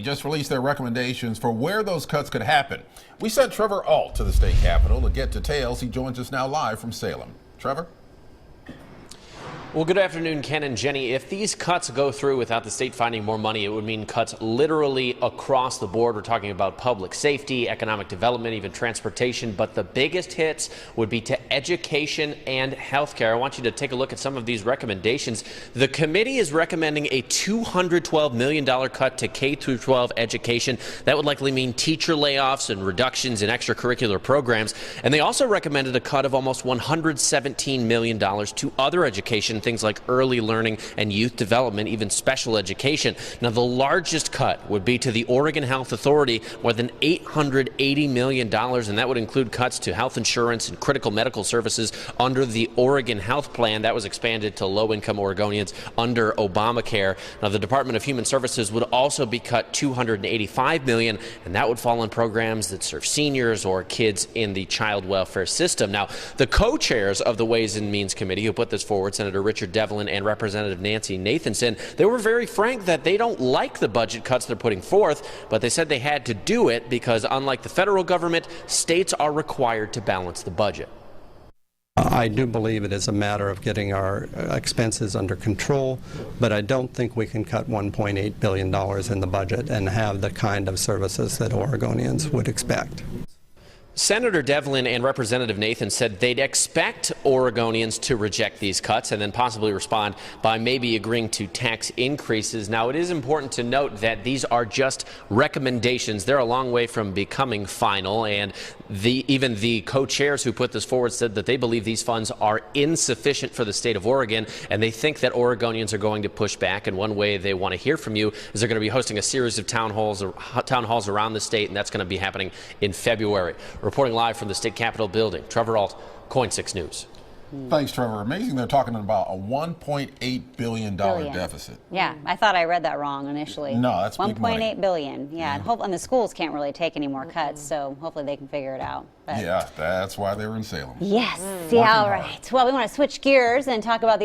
just released their recommendations for where those cuts could happen. We sent Trevor Ault to the state capitol to get details. He joins us now live from Salem. Trevor? Well, good afternoon, Ken and Jenny. If these cuts go through without the state finding more money, it would mean cuts literally across the board. We're talking about public safety, economic development, even transportation. But the biggest hits would be to education and healthcare. I want you to take a look at some of these recommendations. The committee is recommending a $212 million cut to K-12 education. That would likely mean teacher layoffs and reductions in extracurricular programs. And they also recommended a cut of almost $117 million to other education, things like early learning and youth development, even special education. Now, the largest cut would be to the Oregon Health Authority, more than $880 million, and that would include cuts to health insurance and critical medical services under the Oregon Health Plan. That was expanded to low-income Oregonians under Obamacare. Now, the Department of Human Services would also be cut $285 million, and that would fall on programs that serve seniors or kids in the child welfare system. Now, the co-chairs of the Ways and Means Committee who put this forward, Senator Richard Devlin and Representative Nancy Nathanson, they were very frank that they don't like the budget cuts they're putting forth, but they said they had to do it because, unlike the federal government, states are required to balance the budget. I do believe it is a matter of getting our expenses under control, but I don't think we can cut $1.8 billion in the budget and have the kind of services that Oregonians would expect. Senator Devlin and Representative Nathan said they'd expect Oregonians to reject these cuts and then possibly respond by maybe agreeing to tax increases. Now, it is important to note that these are just recommendations. They're a long way from becoming final, and even the co-chairs who put this forward said that they believe these funds are insufficient for the state of Oregon, and they think that Oregonians are going to push back. And one way they want to hear from you is they're going to be hosting a series of town halls around the state, and that's going to be happening in February. Reporting live from the state capitol building, Trevor Ault, KOIN 6 News. Thanks, Trevor. Amazing they're talking about a $1.8 billion deficit. Yeah, I thought I read that wrong initially. No, that's big money. $1.8 billion. Yeah, and the schools can't really take any more cuts, so hopefully they can figure it out. But yeah, that's why they were in Salem. yes, yeah, all right. Well, we want to switch gears and talk about the